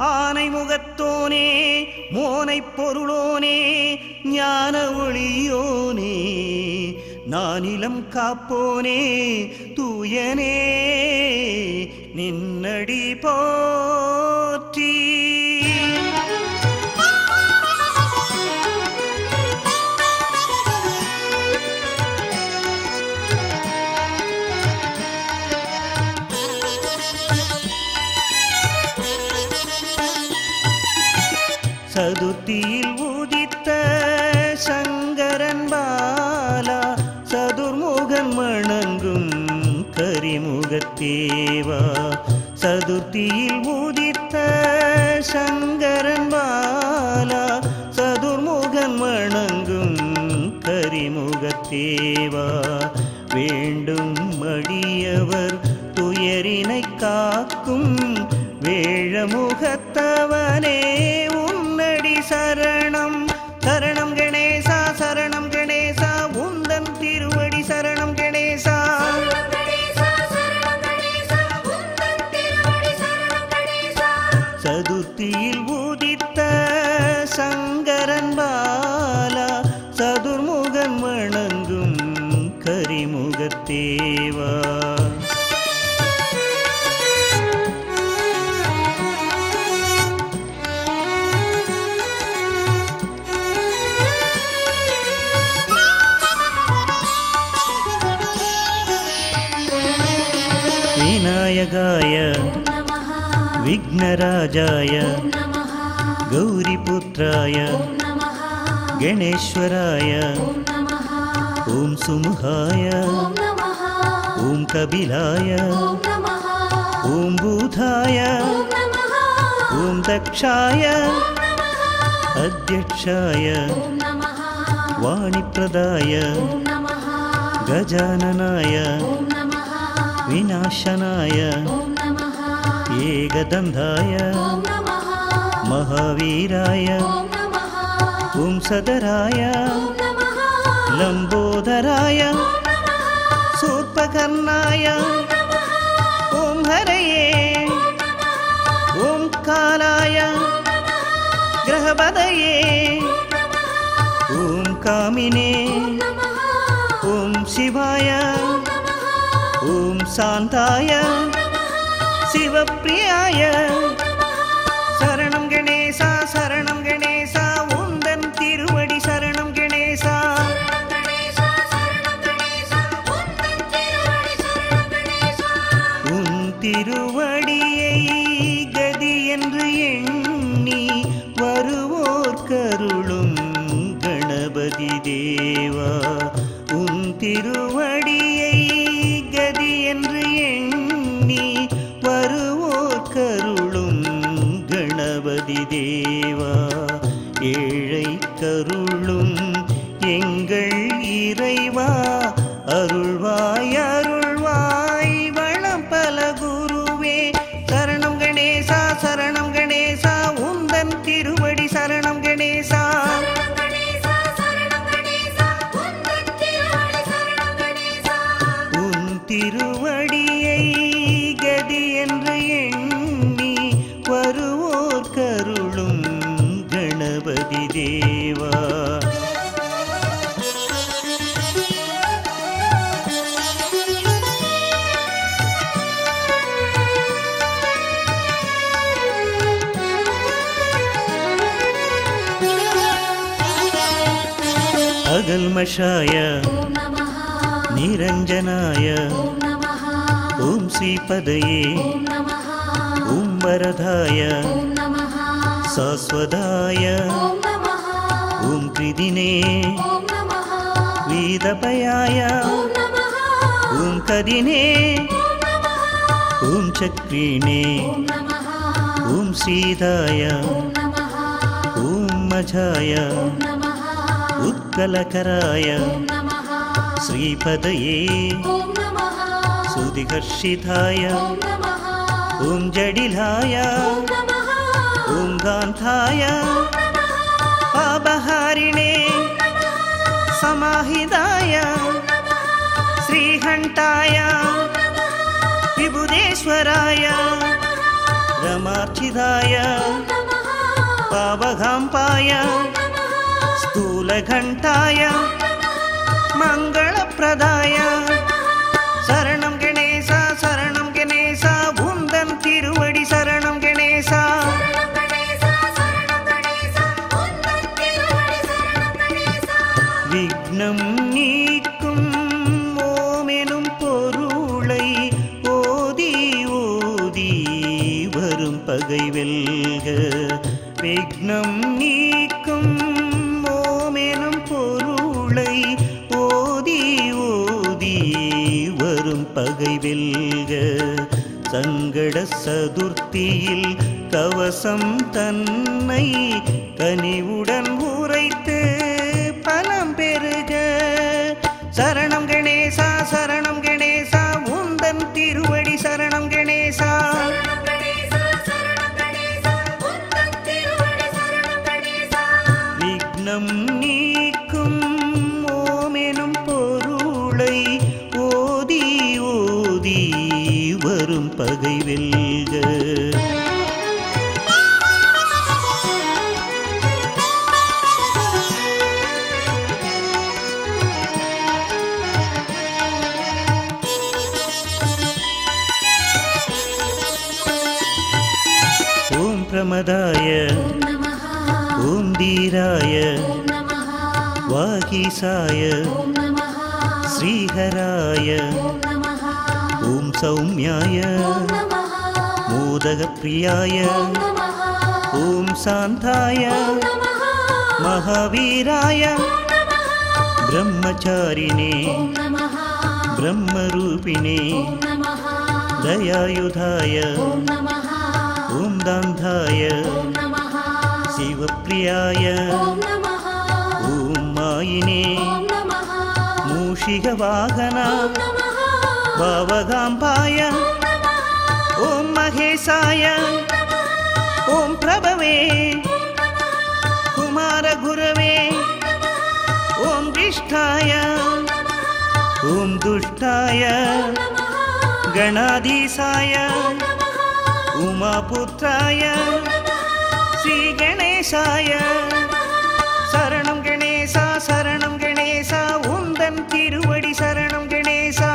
ஆனை முகத்தோனே மோனை பொருளோனே ஞான ஒளியோனே நானிலம் காப்போனே தூயனே நின்னடி போற்றி. சதுர்த்தியில் உதித்த சங்கரன் பாலா சதுர்முகன் வணங்கும் கரிமுகத்தேவா. சதுர்த்தியில் உதித்த சங்கரன் பாலா சதுர்முகன் வணங்கும் கரிமுகத்தேவா. வேண்டும் அடியவர் துயரினை காக்கும் வேழமுகத்தவனே உன்னடி சரணம். சரணம் கணேசா சரணம் கணேசா உந்தன் திருவடி சரணம் கணேசா. சதுர்த்தியில் உதித்த சங்கரன் பாலா சதுர்முகன் வணங்கும் கரிமுகத்தேவா. विनायकाय विघ्नराजाय गौरीपुत्राय गणेश्वराय ओं सुमुखाय ओं कपिलाय ओं भूताय ओं दक्षाय अध्यक्षाय वाणिप्रदाय गजाननाय विनाशनाय एकदन्धाय महावीराय ओं सदराय लंबोदराय शूर्पकर्णाय ओं हरये ओं कालाय ग्रहपदये ओं कामिने ओं शिवाय ओं शांताय शिवप्रियाय शरणं गणेशा शरणं गणेशा उन्दन तिरुवडी शरणं गणेशा. उन तिरुवडियै गदी एंद्रु एण्णि वरुवोर करुळुम गणपति देवा. उन तिरुवडियै गदी एंद्रु एण्णि वरुवोर करुळुम गणपति देवा. ஏழை கருளும் எங்கள் இறைவா அருள்வாய் அருள்வாய் வளம் பல குருவே. சரணம் கணேசா சரணம் கணேசா உந்தன் திருவடி சரணம் கணேசா. உன் திருவடியை கதி என்று எண்ணி வருவோர் கருளும் गणपति देवा. अगल्मषाय निरंजनाय ओं श्रीपदये ओं वरदाय शाश्वताय ओं त्रिदिने वेदपयाय ओं कदिने ओं चक्रिणे ओं सीताय ओं मझाय उत्कलकराय श्रीपदये सुदिहर्षिताय ओं जडिलाय ओं गान्धाय पापहारिणे समाहिताय श्रीघण्टाय विबुधेश्वराय रमार्चिताय पावघाम्पाय स्थूलघण्टाय मङ्गलप्रदाय शरणं गणेशा शरणं गणेशा उन्दन तिरुवडि शरणं गणेशा विघ्नं नीक्कुम ओमेनुम पोरुळै ओदी ओदी वरुम पगै वेल्ग विघ्नं नीक्कुम ओमेनुम पोरुळै ओदी ओदी वरुम पगै वेल्ग संगड सदुर्तियिल कवसम तन्नै कनिवुडन उரைத்து பலம் பெறுக சரணம் கணேசா சரணம் கணேசா உந்தன் திருவடி சரணம் கணேசா விக்னம் நீக்கும் ஓமெனும் பொருளை ஓதி ஓதி வரும் பகை வெல்க प्रमदाय ओम धीराय वागीसाय श्रीहराय ओम सौम्याय मोदकप्रियाय ओम शान्ताय महावीराय ब्रह्मचारिणे ब्रह्मरूपिणे दयायुधाय ओम दान्धाय शिवप्रियाय ओम मायिने मूषिकवाहना भावगाम्बाय ओम महेशाय ओम प्रभवे कुमारगुरवे ओम दृष्टाय ओम दुष्टाय गणाधीशाय उमापुत्राय श्री गणेशाय शरणं गणेशा शरणं गणेशा उन्दन तिरुवडि शरणं गणेशा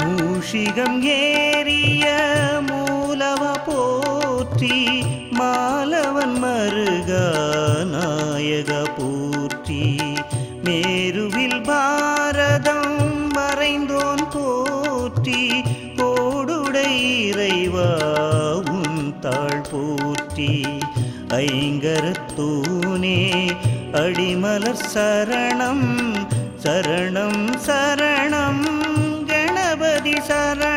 मूषिकं ஏறிய மூலவ போற்றி மாலவன் மருகா நாயக போற்றி மேருவில் பாரதம் மறைந்தோன் போற்றி கோடுடை இறைவா உன் தாழ் போற்றி ஐங்கரத்தூனே அடிமலர் சரணம் சரணம் சரணம் கணபதி சரணம்